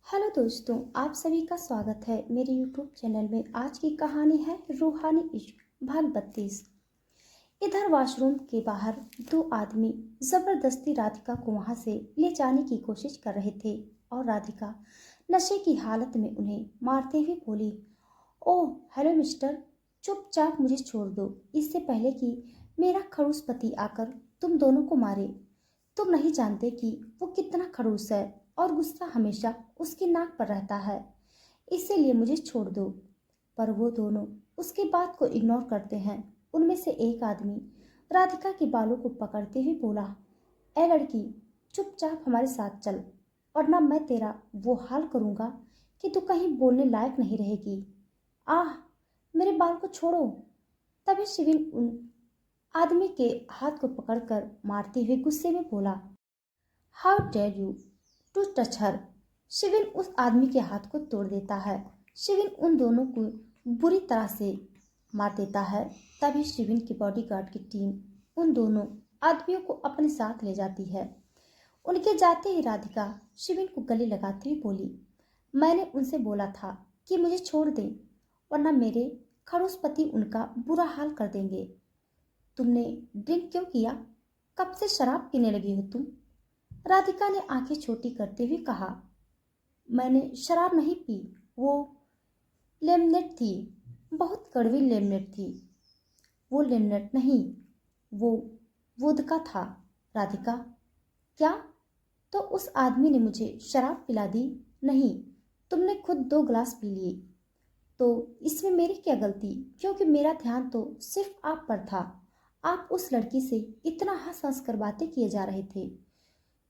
Hello दोस्तों, आप सभी का स्वागत है मेरे यूट्यूब चैनल में। आज की कहानी है रूहानी इश्क भाग 32। इधर वॉशरूम के बाहर दो आदमी जबरदस्ती राधिका को वहां से ले जाने की कोशिश कर रहे थे और राधिका नशे की हालत में उन्हें मारते हुए बोली, ओह हेलो मिस्टर, चुपचाप मुझे छोड़ दो, इससे पहले कि मेरा खड़ूस पति आकर तुम दोनों को मारे। तुम नहीं जानते कि वो कितना खड़ूस है और गुस्सा हमेशा उसकी नाक पर रहता है, इसीलिए मुझे छोड़ दो। पर वो दोनों उसकी बात को इग्नोर करते हैं। उनमें से एक आदमी राधिका के बालों को पकड़ते हुए बोला, ए लड़की, चुपचाप हमारे साथ चल, वरना मैं तेरा वो हाल करूंगा कि तू कहीं बोलने लायक नहीं रहेगी। आह, मेरे बाल को छोड़ो। तभी शिविन उन आदमी के हाथ को पकड़कर मारते हुए गुस्से में बोला, how dare you to touch her. Shivin उस आदमी के हाथ को तोड़ देता है। शिविन उन दोनों को बुरी तरह से मार देता है। तभी शिविन की बॉडीगार्ड की टीम उन दोनों आदमियों को अपने साथ ले जाती है। उनके जाते ही राधिका शिविन को गले लगाती हुई बोली, मैंने उनसे बोला था कि मुझे छोड़ दें, वरना मेरे खड़ूस पति उनका बुरा हाल कर देंगे। तुमने ड्रिंक क्यों किया? कब से शराब पीने लगी हो तुम? राधिका ने आंखें छोटी करते हुए कहा, मैंने शराब नहीं पी, वो लेमनेट थी, बहुत कड़वी लेमनेट थी। वो लेमनेट नहीं, वो वोदका था। राधिका, क्या? तो उस आदमी ने मुझे शराब पिला दी? नहीं, तुमने खुद 2 गिलास पी लिए। तो इसमें मेरी क्या गलती, क्योंकि मेरा ध्यान तो सिर्फ आप पर था। आप उस लड़की से इतना हंस हंस कर बातें किए जा रहे थे।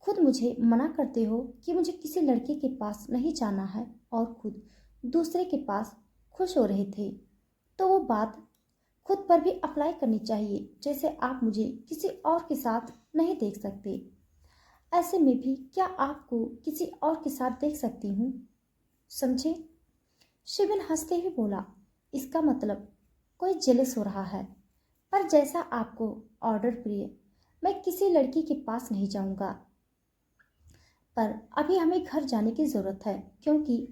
खुद मुझे मना करते हो कि मुझे किसी लड़के के पास नहीं जाना है और खुद दूसरे के पास खुश हो रहे थे। तो वो बात खुद पर भी अप्लाई करनी चाहिए, जैसे आप मुझे किसी और के साथ नहीं देख सकते, ऐसे में भी क्या आपको किसी और के साथ देख सकती हूँ, समझे? शिविन हंसते हुए बोला, इसका मतलब कोई जेलस हो रहा है। पर जैसा आपको ऑर्डर प्रिय, मैं किसी लड़की के पास नहीं जाऊंगा। पर अभी हमें घर जाने की ज़रूरत है, क्योंकि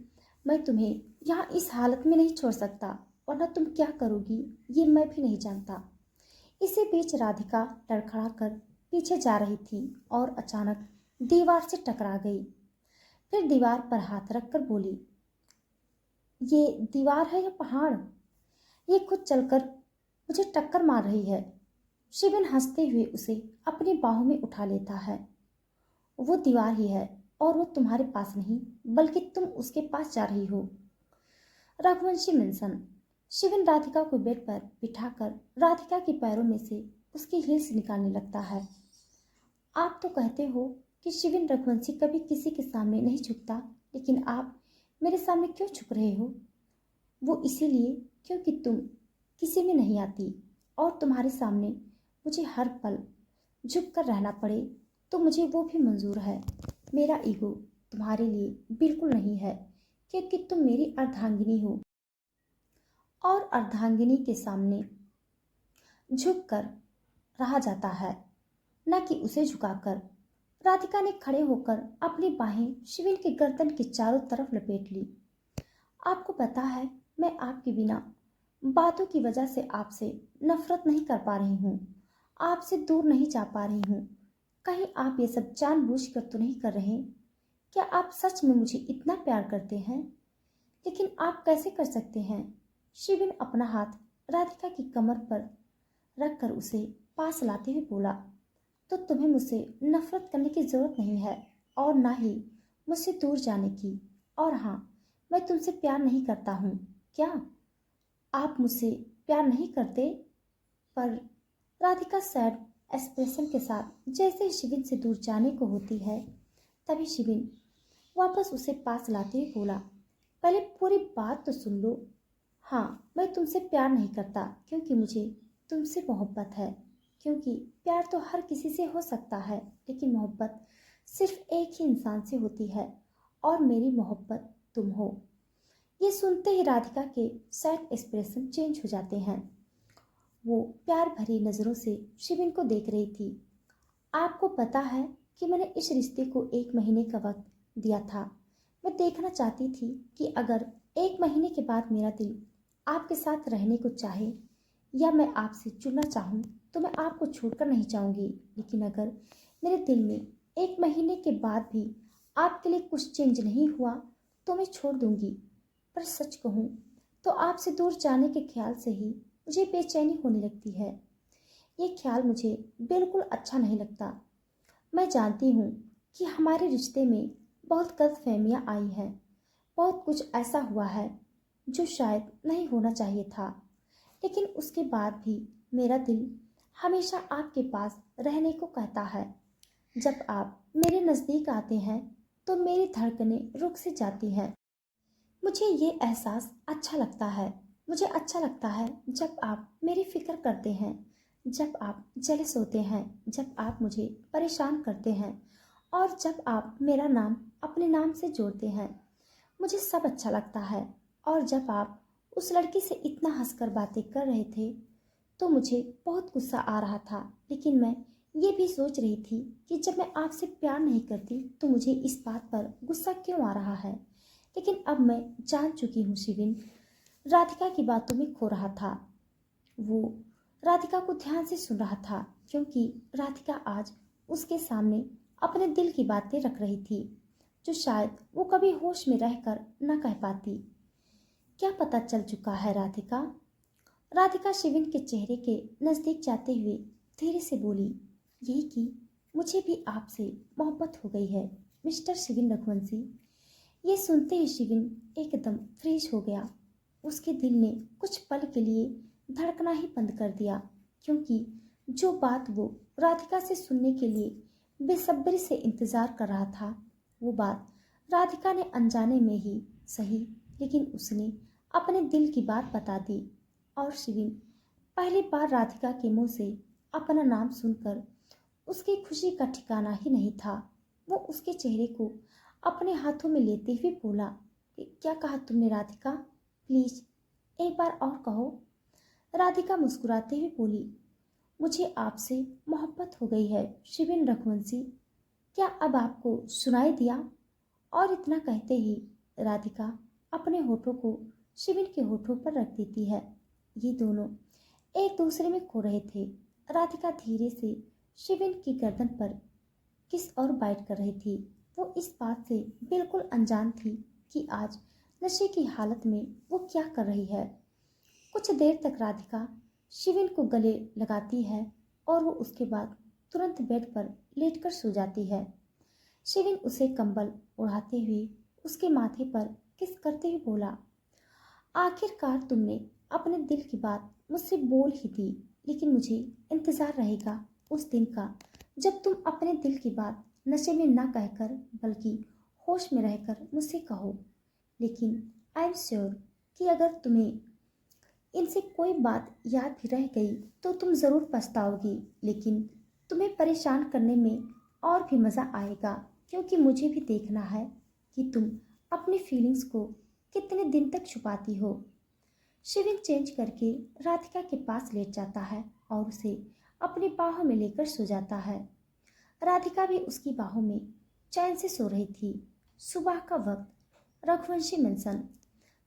मैं तुम्हें यहाँ इस हालत में नहीं छोड़ सकता, वरना तुम क्या करोगी ये मैं भी नहीं जानता। इसी बीच राधिका लड़खड़ा कर पीछे जा रही थी और अचानक दीवार से टकरा गई। फिर दीवार पर हाथ रखकर बोली, ये दीवार है या पहाड़? ये खुद चलकर मुझे टक्कर मार रही है। शिविन हंसते हुए उसे अपनी बाहों में उठा लेता है। वो दीवार ही है और वो तुम्हारे पास नहीं, बल्कि तुम उसके पास जा रही हो। रघुवंशी मेंशन। शिविन राधिका को बेड पर बिठाकर राधिका के पैरों में से उसकी हील्स निकालने लगता है। आप तो कहते हो कि शिविन रघुवंशी कभी किसी के सामने नहीं झुकता, लेकिन आप मेरे सामने क्यों झुक रहे हो? वो इसीलिए क्योंकि तुम किसी में नहीं आती और तुम्हारे सामने मुझे हर पल झुक कर रहना पड़े तो मुझे वो भी मंजूर है। मेरा ईगो तुम्हारे लिए बिल्कुल नहीं है, क्योंकि तुम मेरी अर्धांगिनी हो और अर्धांगिनी के सामने झुक कर रहा जाता है, न कि उसे झुकाकर। राधिका ने खड़े होकर अपनी बाहें शिविन के गर्दन के चारों तरफ लपेट ली। आपको पता है, मैं आपके बिना बातों की वजह से आपसे नफरत नहीं कर पा रही हूँ, आपसे दूर नहीं जा पा रही हूँ। कहीं आप ये सब जानबूझकर तो नहीं कर रहे? क्या आप सच में मुझे इतना प्यार करते हैं? लेकिन आप कैसे कर सकते हैं? शिविन अपना हाथ राधिका की कमर पर रखकर उसे पास लाते हुए बोला, तो तुम्हें मुझसे नफरत करने की जरूरत नहीं है और ना ही मुझसे दूर जाने की। और हाँ, मैं तुमसे प्यार नहीं करता हूँ। क्या आप मुझसे प्यार नहीं करते? पर राधिका सैड एक्सप्रेशन के साथ जैसे ही शिविन से दूर जाने को होती है, तभी शिविन वापस उसे पास लाते हुए बोला, पहले पूरी बात तो सुन लो। हाँ, मैं तुमसे प्यार नहीं करता क्योंकि मुझे तुमसे मोहब्बत है, क्योंकि प्यार तो हर किसी से हो सकता है, लेकिन मोहब्बत सिर्फ एक ही इंसान से होती है और मेरी मोहब्बत तुम हो। ये सुनते ही राधिका के सैड एक्सप्रेशन चेंज हो जाते हैं। वो प्यार भरी नजरों से शिविन को देख रही थी। आपको पता है कि मैंने इस रिश्ते को 1 महीने का वक्त दिया था। मैं देखना चाहती थी कि अगर 1 महीने के बाद मेरा दिल आपके साथ रहने को चाहे या मैं आपसे जुड़ना चाहूँ तो मैं आपको छोड़कर नहीं जाऊँगी। लेकिन अगर मेरे दिल में 1 महीने के बाद भी आपके लिए कुछ चेंज नहीं हुआ तो मैं छोड़ दूँगी। पर सच कहूँ तो आपसे दूर जाने के ख्याल से ही मुझे बेचैनी होने लगती है। ये ख्याल मुझे बिल्कुल अच्छा नहीं लगता। मैं जानती हूँ कि हमारे रिश्ते में बहुत गलतफहमियाँ आई हैं, बहुत कुछ ऐसा हुआ है जो शायद नहीं होना चाहिए था, लेकिन उसके बाद भी मेरा दिल हमेशा आपके पास रहने को कहता है। जब आप मेरे नज़दीक आते हैं तो मेरी धड़कनें रुक सी जाती हैं। मुझे ये एहसास अच्छा लगता है। मुझे अच्छा लगता है जब आप मेरी फिक्र करते हैं, जब आप जेलस होते हैं, जब आप मुझे परेशान करते हैं और जब आप मेरा नाम अपने नाम से जोड़ते हैं। मुझे सब अच्छा लगता है। और जब आप उस लड़की से इतना हंसकर बातें कर रहे थे तो मुझे बहुत गुस्सा आ रहा था, लेकिन मैं ये भी सोच रही थी कि जब मैं आपसे प्यार नहीं करती तो मुझे इस बात पर गुस्सा क्यों आ रहा है। लेकिन अब मैं जान चुकी हूँ शिविन, राधिका की बातों में खो रहा था। वो राधिका को ध्यान से सुन रहा था क्योंकि राधिका आज उसके सामने अपने दिल की बातें रख रही थी जो शायद वो कभी होश में रहकर न कह पाती। क्या पता चल चुका है राधिका? राधिका शिविन के चेहरे के नजदीक जाते हुए धीरे से बोली, यही कि मुझे भी आपसे मोहब्बत हो गई है मिस्टर शिविन रघुवंशी। ये सुनते ही शिविन एकदम फ्रीज हो गया। उसके दिल ने कुछ पल के लिए धड़कना ही बंद कर दिया, क्योंकि जो बात वो राधिका से सुनने के लिए बेसब्री से इंतजार कर रहा था वो बात राधिका ने अनजाने में ही सही, लेकिन उसने अपने दिल की बात बता दी। और शिविन पहली बार राधिका के मुंह से अपना नाम सुनकर उसकी खुशी का ठिकाना ही नहीं था। वो उसके चेहरे को अपने हाथों में लेते हुए बोला, क्या कहा तुमने राधिका? प्लीज एक बार और कहो। राधिका मुस्कुराते हुए बोली, मुझे आपसे मोहब्बत हो गई है शिविन रघुवंशी। क्या अब आपको सुनाई दिया? और इतना कहते ही राधिका अपने होठों को शिविन के होठों पर रख देती है। ये दोनों एक दूसरे में खो रहे थे। राधिका धीरे से शिविन की गर्दन पर किस और बाइट कर रही थी। वो इस बात से बिल्कुल अनजान थी कि आज नशे की हालत में वो क्या कर रही है। कुछ देर तक राधिका शिविन को गले लगाती है और वो उसके बाद तुरंत बेड पर लेटकर सो जाती है। शिविन उसे कंबल उड़ाते हुए उसके माथे पर किस करते हुए बोला, आखिरकार तुमने अपने दिल की बात मुझसे बोल ही दी, लेकिन मुझे इंतजार रहेगा उस दिन का जब तुम अपने दिल की बात नशे में ना कहकर बल्कि होश में रहकर मुझसे कहो। लेकिन आई एम श्योर कि अगर तुम्हें इनसे कोई बात याद भी रह गई तो तुम ज़रूर पछताओगी, लेकिन तुम्हें परेशान करने में और भी मज़ा आएगा, क्योंकि मुझे भी देखना है कि तुम अपनी फीलिंग्स को कितने दिन तक छुपाती हो। शिविन चेंज करके राधिका के पास लेट जाता है और उसे अपनी बाहों में लेकर सो जाता है। राधिका भी उसकी बाहों में चैन से सो रही थी। सुबह का वक्त, रघुवंशी मेंशन।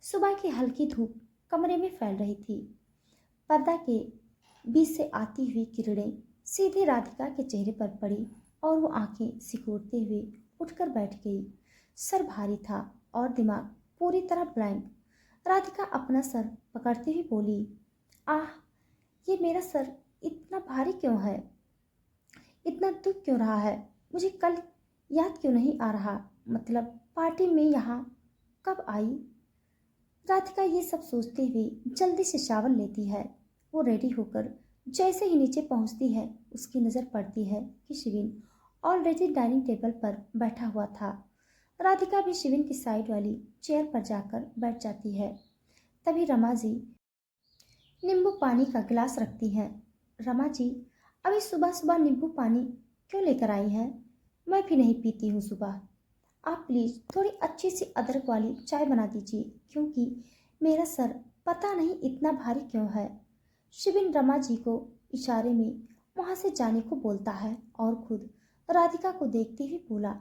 सुबह की हल्की धूप कमरे में फैल रही थी। पर्दा के बीच से आती हुई किरणें सीधे राधिका के चेहरे पर पड़ी और वो आंखें सिकोड़ते हुए उठकर बैठ गई। सर भारी था और दिमाग पूरी तरह ब्लैंक। राधिका अपना सर पकड़ते हुए बोली, आह, ये मेरा सर इतना भारी क्यों है? इतना दुख क्यों रहा है? मुझे कल याद क्यों नहीं आ रहा? मतलब पार्टी में यहाँ कब आई? राधिका ये सब सोचते हुए जल्दी से शावर लेती है। वो रेडी होकर जैसे ही नीचे पहुंचती है उसकी नज़र पड़ती है कि शिविन ऑलरेडी डाइनिंग टेबल पर बैठा हुआ था। राधिका भी शिविन की साइड वाली चेयर पर जाकर बैठ जाती है। तभी रमा जी नींबू पानी का गिलास रखती हैं। रमा जी, अभी सुबह सुबह नींबू पानी क्यों लेकर आई हैं? मैं भी नहीं पीती हूँ सुबह। आप प्लीज़ थोड़ी अच्छी सी अदरक वाली चाय बना दीजिए, क्योंकि मेरा सर पता नहीं इतना भारी क्यों है। शिविन रमा जी को इशारे में वहाँ से जाने को बोलता है और खुद राधिका को देखते हुए बोला,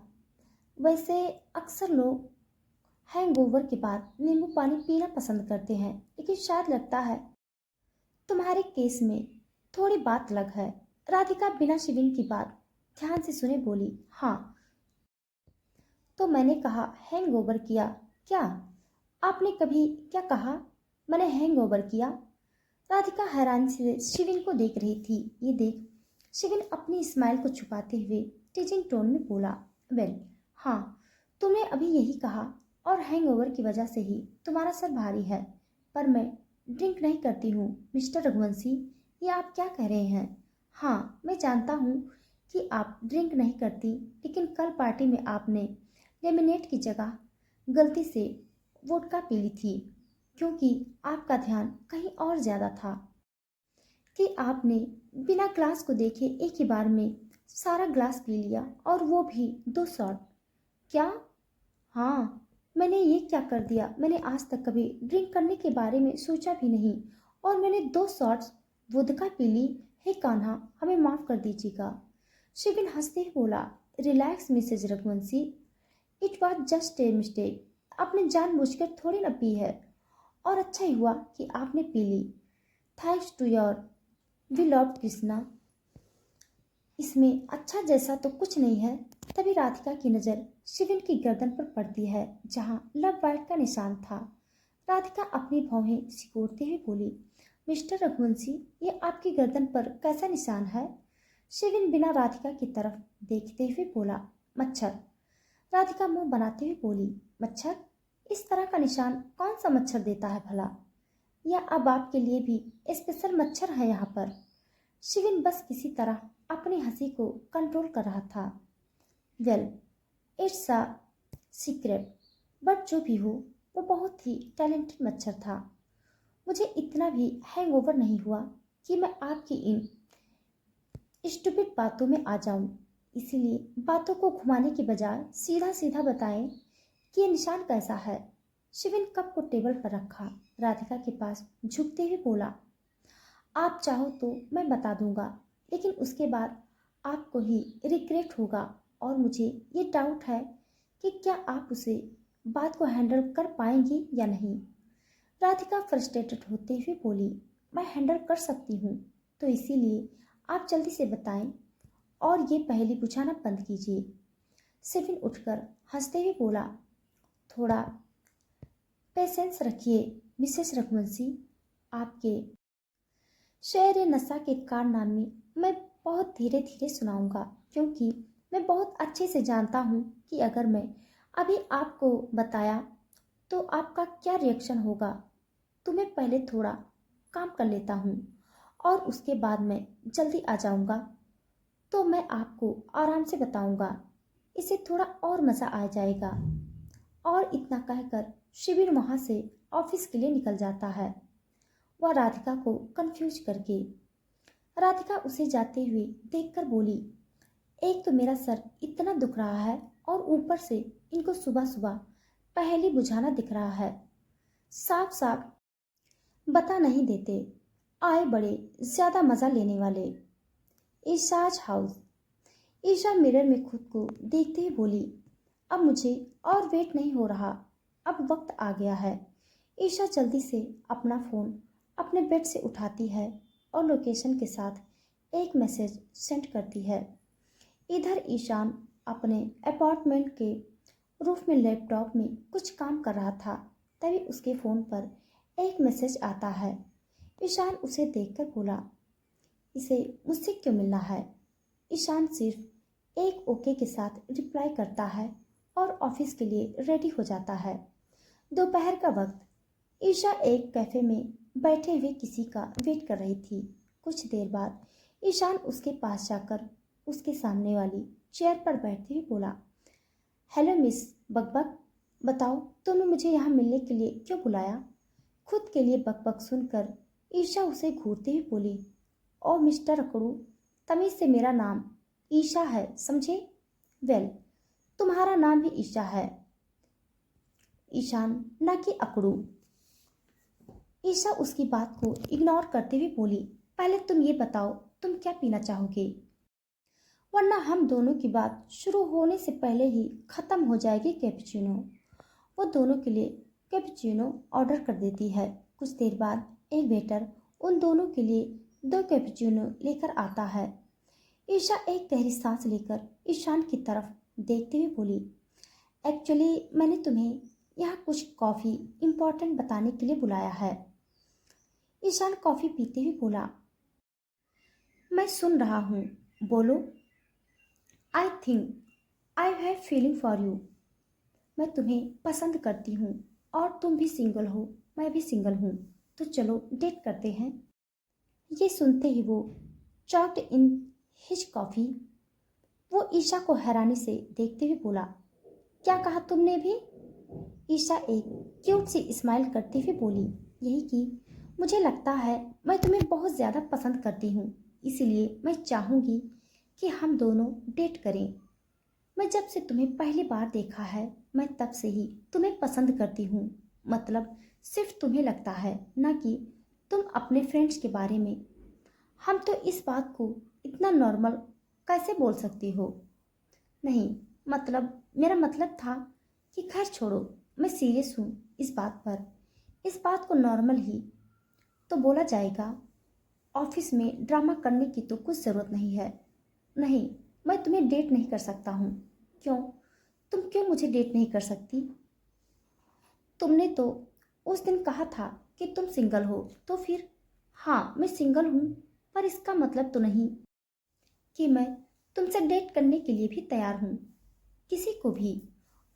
वैसे अक्सर लोग हैंगओवर के बाद नींबू पानी पीना पसंद करते हैं, लेकिन शायद लगता है तुम्हारे केस में थोड़ी बात अलग है। राधिका बिना शिविन की बात ध्यान से सुने बोली, हाँ तो मैंने कहा हैंगओवर किया। क्या? आपने कभी क्या कहा? मैंने हैंगओवर किया। राधिका हैरानी से शिविन को देख रही थी। ये देख शिविन अपनी स्माइल को छुपाते हुए टीचिंग टोन में बोला, वेल हाँ तुमने अभी यही कहा और हैंगओवर की वजह से ही तुम्हारा सर भारी है। पर मैं ड्रिंक नहीं करती हूँ मिस्टर रघुवंशी, ये आप क्या कह रहे हैं? हाँ मैं जानता हूँ कि आप ड्रिंक नहीं करती, लेकिन कल पार्टी में आपने लेमनेड की जगह गलती से वोडका पी ली थी, क्योंकि आपका ध्यान कहीं और ज़्यादा था कि आपने बिना ग्लास को देखे एक ही बार में सारा ग्लास पी लिया, और वो भी 2 शॉट। क्या? हाँ मैंने ये क्या कर दिया? मैंने आज तक कभी ड्रिंक करने के बारे में सोचा भी नहीं, और मैंने 2 शॉट्स वोदका पी ली। हे कान्हा, हमें माफ़ कर दीजिएगा। शिविन हंसते हुए बोला, relax Mrs Raghuvanshi, it was just a mistake. आपने जानबूझकर थोड़ी ना पी है, और अच्छा ही हुआ कि आपने पी ली। Thanks to your beloved Krishna. इसमें अच्छा जैसा तो कुछ नहीं है। तभी राधिका की नज़र शिविन की गर्दन पर पड़ती है, जहाँ लव बाइट का निशान था। राधिका अपनी भौहें सिकोड़ते हुए बोली, मिस्टर रघुवंशी, ये आपकी गर्दन पर कैसा निशान है? शिविन बिना राधिका की तरफ देखते हुए बोला, मच्छर। राधिका मुंह बनाते हुए बोली, मच्छर? इस तरह का निशान कौन सा मच्छर देता है भला? या अब आपके लिए भी स्पेशल मच्छर है यहाँ पर? शिविन बस किसी तरह अपनी हंसी को कंट्रोल कर रहा था। Well it's a secret, but जो भी हो वो बहुत ही टैलेंटेड मच्छर था। मुझे इतना भी हैंगओवर नहीं हुआ कि मैं आपकी इन स्टूपिड बातों में आ जाऊं। इसीलिए बातों को घुमाने के बजाय सीधा सीधा बताएं कि ये निशान कैसा है। शिविन कप को टेबल पर रखा, राधिका के पास झुकते हुए बोला, आप चाहो तो मैं बता दूंगा, लेकिन उसके बाद आपको ही रिग्रेट होगा, और मुझे ये डाउट है कि क्या आप उसे बात को हैंडल कर पाएंगी या नहीं। राधिका फ्रस्ट्रेटेड होते हुए बोली, मैं हैंडल कर सकती हूँ, तो इसीलिए आप जल्दी से बताएं और ये पहेली बुझाना बंद कीजिए। सिविन उठकर हंसते हुए बोला, थोड़ा पेशेंस रखिए मिसेस रघुवंशी, आपके शेर नशा के कारनामे मैं बहुत धीरे धीरे सुनाऊंगा, क्योंकि मैं बहुत अच्छे से जानता हूँ कि अगर मैं अभी आपको बताया तो आपका क्या रिएक्शन होगा। तो मैं पहले थोड़ा काम कर लेता हूँ, और उसके बाद मैं जल्दी आ जाऊँगा, तो मैं आपको आराम से बताऊँगा, इससे थोड़ा और मज़ा आ जाएगा। और इतना कहकर शिविर वहाँ से ऑफिस के लिए निकल जाता है, वह राधिका को कंफ्यूज करके। राधिका उसे जाते हुए देखकर बोली, एक तो मेरा सर इतना दुख रहा है, और ऊपर से इनको सुबह सुबह पहेली बुझाना दिख रहा है। साफ साफ बता नहीं देते, आए बड़े ज्यादा मजा लेने वाले। ईशाज हाउस। ईशा मिरर में खुद को देखते हुए बोली, अब मुझे और वेट नहीं हो रहा, अब वक्त आ गया है। ईशा जल्दी से अपना फ़ोन अपने बेड से उठाती है और लोकेशन के साथ एक मैसेज सेंड करती है। इधर ईशान अपने अपार्टमेंट के रूफ में लैपटॉप में कुछ काम कर रहा था, तभी उसके फ़ोन पर एक मैसेज आता है। ईशान उसे देखकर बोला, इसे मुझसे क्यों मिलना है? ईशान सिर्फ एक ओके के साथ रिप्लाई करता है और ऑफिस के लिए रेडी हो जाता है। दोपहर का वक्त। ईशा एक कैफे में बैठे हुए किसी का वेट कर रही थी। कुछ देर बाद ईशान उसके पास जाकर उसके सामने वाली चेयर पर बैठते हुए बोला, हेलो मिस बकबक, बताओ तुमने मुझे यहाँ मिलने के लिए क्यों बुलाया? खुद के लिए बकबक सुनकर ईशा उसे घूरते हुए बोली, ओ मिस्टर अकड़ू, तमीज से मेरा नाम ईशा है, समझे? वेल तुम्हारा नाम भी ईशा है, ईशान, ना कि अकड़ू। ईशा उसकी बात को इग्नोर करते हुए बोली, पहले तुम ये बताओ तुम क्या पीना चाहोगे, वरना हम दोनों की बात शुरू होने से पहले ही खत्म हो जाएगी कैपुचिनो। वो दोनों के लिए कैपुचिनो ऑर्डर कर देती है। कुछ देर बाद एक वेटर उन दोनों के लिए 2 कैपुचिनो लेकर आता है। ईशा एक गहरी सांस लेकर ईशान की तरफ देखते हुए बोली, एक्चुअली मैंने तुम्हें यहाँ कुछ कॉफ़ी इम्पोर्टेंट बताने के लिए बुलाया है। ईशान कॉफ़ी पीते हुए बोला, मैं सुन रहा हूँ, बोलो। I think I have feeling for you. मैं तुम्हें पसंद करती हूँ और तुम भी सिंगल हो, मैं भी सिंगल हूँ, तो चलो डेट करते हैं। ये सुनते ही वो चॉक्ड इन हिज कॉफ़ी। वो ईशा को हैरानी से देखते हुए बोला, क्या कहा तुमने भी? ईशा एक क्यूट सी स्माइल करते हुए बोली, यही कि मुझे लगता है मैं तुम्हें बहुत ज़्यादा पसंद करती हूँ, इसीलिए मैं चाहूँगी कि हम दोनों डेट करें। मैं जब से तुम्हें पहली बार देखा है, मैं तब से ही तुम्हें पसंद करती हूँ। मतलब सिर्फ तुम्हें लगता है, ना कि तुम अपने फ्रेंड्स के बारे में। हम तो इस बात को इतना नॉर्मल कैसे बोल सकती हो? नहीं, मतलब मेरा मतलब था कि खैर छोड़ो, मैं सीरियस हूँ इस बात पर। इस बात को नॉर्मल ही तो बोला जाएगा। ऑफिस में ड्रामा करने की तो कुछ ज़रूरत नहीं है। नहीं, मैं तुम्हें डेट नहीं कर सकता हूँ। क्यों? तुम क्यों मुझे डेट नहीं कर सकती? तुमने तो उस दिन कहा था कि तुम सिंगल हो, तो फिर? हाँ, मैं सिंगल हूँ, पर इसका मतलब तो नहीं कि मैं तुमसे डेट करने के लिए भी तैयार हूँ, किसी को भी।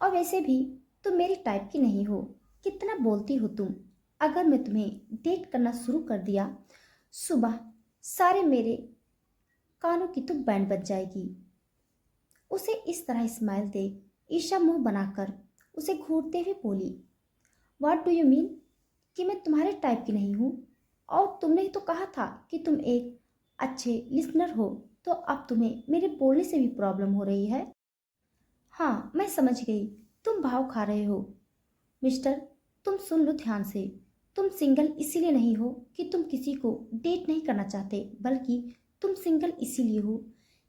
और वैसे भी तुम मेरी टाइप की नहीं हो। कितना बोलती हो तुम। अगर मैं तुम्हें डेट करना शुरू कर दिया, सुबह सारे मेरे कानों की तो बैंड बज जाएगी। उसे इस तरह स्माइल देख ईशा मुंह बनाकर उसे घूरते हुए बोली, व्हाट डू यू मीन कि मैं तुम्हारे टाइप की नहीं हूँ? और तुमने ही तो कहा था कि तुम एक अच्छे लिसनर हो, तो अब तुम्हें मेरे बोलने से भी प्रॉब्लम हो रही है। हाँ, मैं समझ गई, तुम भाव खा रहे हो। मिस्टर, तुम सुन लो ध्यान से। तुम सिंगल इसीलिए नहीं हो कि तुम किसी को डेट नहीं करना चाहते, बल्कि तुम सिंगल इसीलिए हो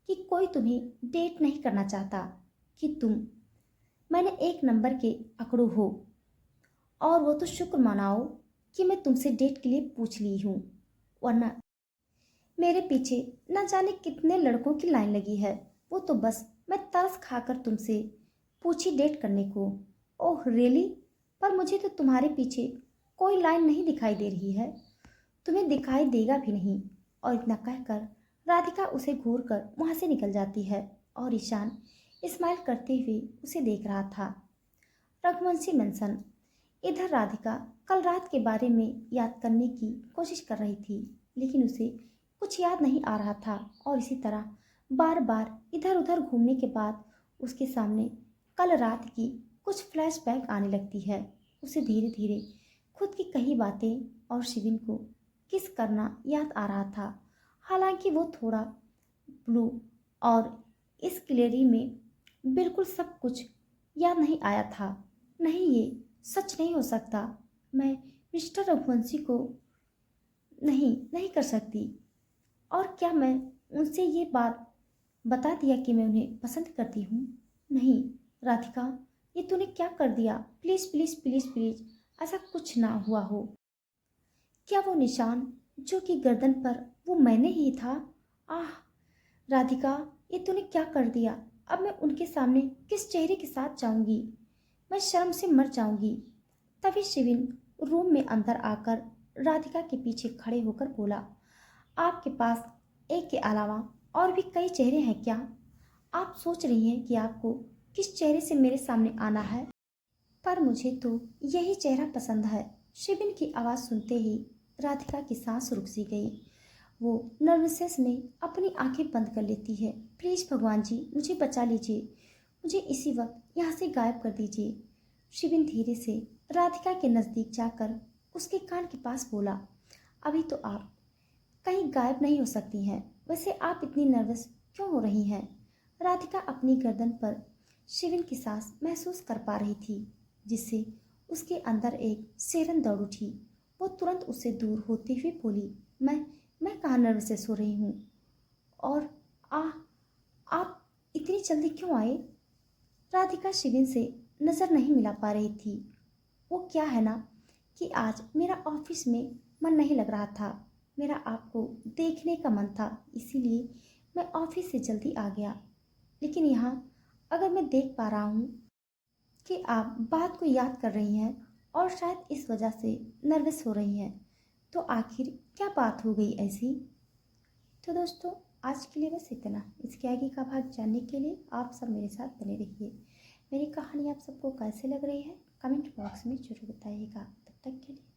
कि कोई तुम्हें डेट नहीं करना चाहता। कि तुम मैंने एक नंबर के अकड़ू हो। और वो तो शुक्र मनाओ कि मैं तुमसे डेट के लिए पूछ ली हूँ, वरना मेरे पीछे न जाने कितने लड़कों की लाइन लगी है। वो तो बस मैं तरस खाकर तुमसे पूछी डेट करने को। Oh really? पर मुझे तो तुम्हारे पीछे कोई लाइन नहीं दिखाई दे रही है। तुम्हें दिखाई देगा भी नहीं। और इतना कहकर राधिका उसे घूर कर वहाँ से निकल जाती है और ईशान स्माइल करते हुए उसे देख रहा था। रघुवंशी मेंशन। इधर राधिका कल रात के बारे में याद करने की कोशिश कर रही थी, लेकिन उसे कुछ याद नहीं आ रहा था और इसी तरह बार बार इधर उधर घूमने के बाद उसके सामने कल रात की कुछ फ्लैशबैक आने लगती है। उसे धीरे धीरे खुद की कही बातें और शिविन को किस करना याद आ रहा था। हालांकि वो थोड़ा ब्लू और इस क्लेरी में बिल्कुल सब कुछ याद नहीं आया था। नहीं, ये सच नहीं हो सकता। मैं मिस्टर रघुवंशी को नहीं नहीं कर सकती। और क्या मैं उनसे ये बात बता दिया कि मैं उन्हें पसंद करती हूँ? नहीं राधिका, ये तूने क्या कर दिया? प्लीज़ प्लीज़ प्लीज़ प्लीज़, ऐसा कुछ ना हुआ हो। क्या वो निशान जो कि गर्दन पर, वो मैंने ही था? आह राधिका, ये तूने क्या कर दिया? अब मैं उनके सामने किस चेहरे के साथ जाऊंगी? मैं शर्म से मर जाऊंगी। तभी शिविन रूम में अंदर आकर राधिका के पीछे खड़े होकर बोला, आपके पास एक के अलावा और भी कई चेहरे हैं क्या? आप सोच रही हैं कि आपको किस चेहरे से मेरे सामने आना है? पर मुझे तो यही चेहरा पसंद है। शिविन की आवाज़ सुनते ही राधिका की सांस रुक सी गई। वो नर्वसनेस में अपनी आंखें बंद कर लेती है। प्लीज़ भगवान जी, मुझे बचा लीजिए, मुझे इसी वक्त यहाँ से गायब कर दीजिए। शिविन धीरे से राधिका के नज़दीक जाकर उसके कान के पास बोला, अभी तो आप कहीं गायब नहीं हो सकती हैं। वैसे आप इतनी नर्वस क्यों हो रही हैं? राधिका अपनी गर्दन पर शिविन की सांस महसूस कर पा रही थी, जिससे उसके अंदर एक सिरन दौड़ उठी। वो तुरंत उससे दूर होते हुए बोली, मैं कहाँ नर्वस हो रही हूँ? और आ आप इतनी जल्दी क्यों आए? राधिका शिविन से नज़र नहीं मिला पा रही थी। वो क्या है ना कि आज मेरा ऑफिस में मन नहीं लग रहा था। मेरा आपको देखने का मन था, इसीलिए मैं ऑफिस से जल्दी आ गया। लेकिन यहाँ अगर मैं देख पा रहा हूँ कि आप बात को याद कर रही हैं और शायद इस वजह से नर्वस हो रही हैं, तो आखिर क्या बात हो गई ऐसी? तो दोस्तों, आज के लिए बस इतना। इसके आगे का भाग जानने के लिए आप सब मेरे साथ बने रहिए। मेरी कहानी आप सबको कैसे लग रही है कमेंट बॉक्स में जरूर बताइएगा। तब तक के लिए